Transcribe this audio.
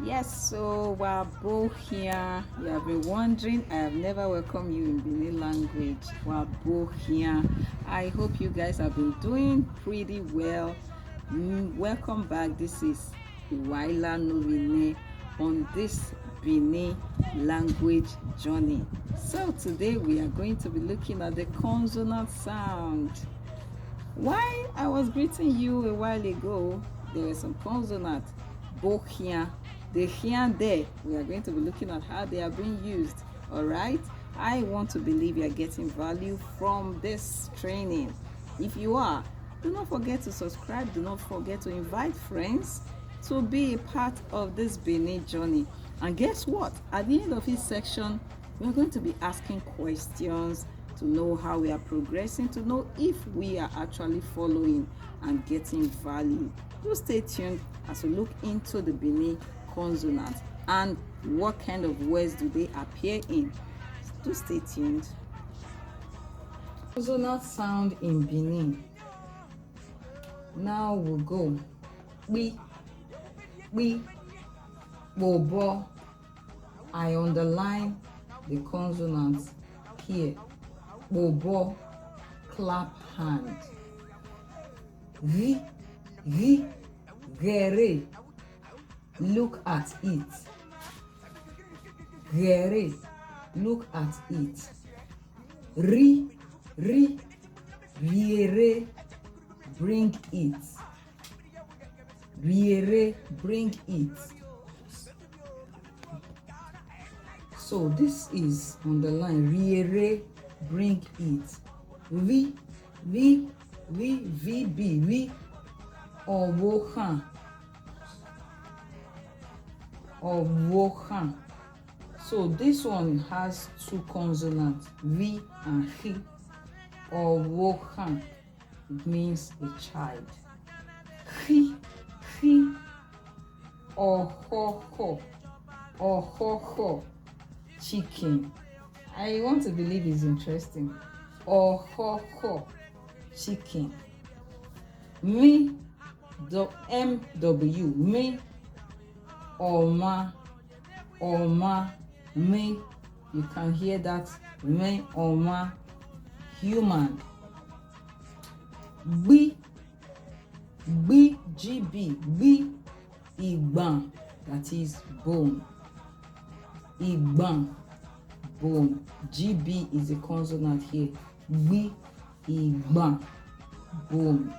Yes, so we're both here. You have been wondering, I have never welcomed you in Bini language. We're both here. I hope you guys have been doing pretty well. Welcome back. This is Waila Novine on this Bini language journey. So today we are going to be looking at the consonant sound. While I was greeting you a while ago, there were some consonants, both here. The here and there, we are going to be looking at how they are being used. All right, I want to believe you are getting value from this training. If you are, do not forget to subscribe. Do not forget to invite friends to be a part of this Bini journey. And guess what? At the end of each section, we are going to be asking questions to know how we are progressing, to know if we are actually following and getting value. Do stay tuned as we look into the Bini consonants and what kind of words do they appear in. Do stay tuned. Consonant sound in Bini. Now we'll go. We, bobo. I underline the consonants here. Bobo, clap hand. Vi, gere. Look at it. Gere, look at it. Riere, bring it. Riere, bring it. So this is on the line. Riere, bring it. Vi, owohan. Owohan. So this one has two consonants, V and H. Owohan means a child. He, ohoho, chicken. I want to believe it's interesting. Ohoho, chicken. Me, MW, me. Oma, me. You can hear that. Me, oma, human. GB, igban, that is bone. Igban, bone. GB is a consonant here. Igban, bone.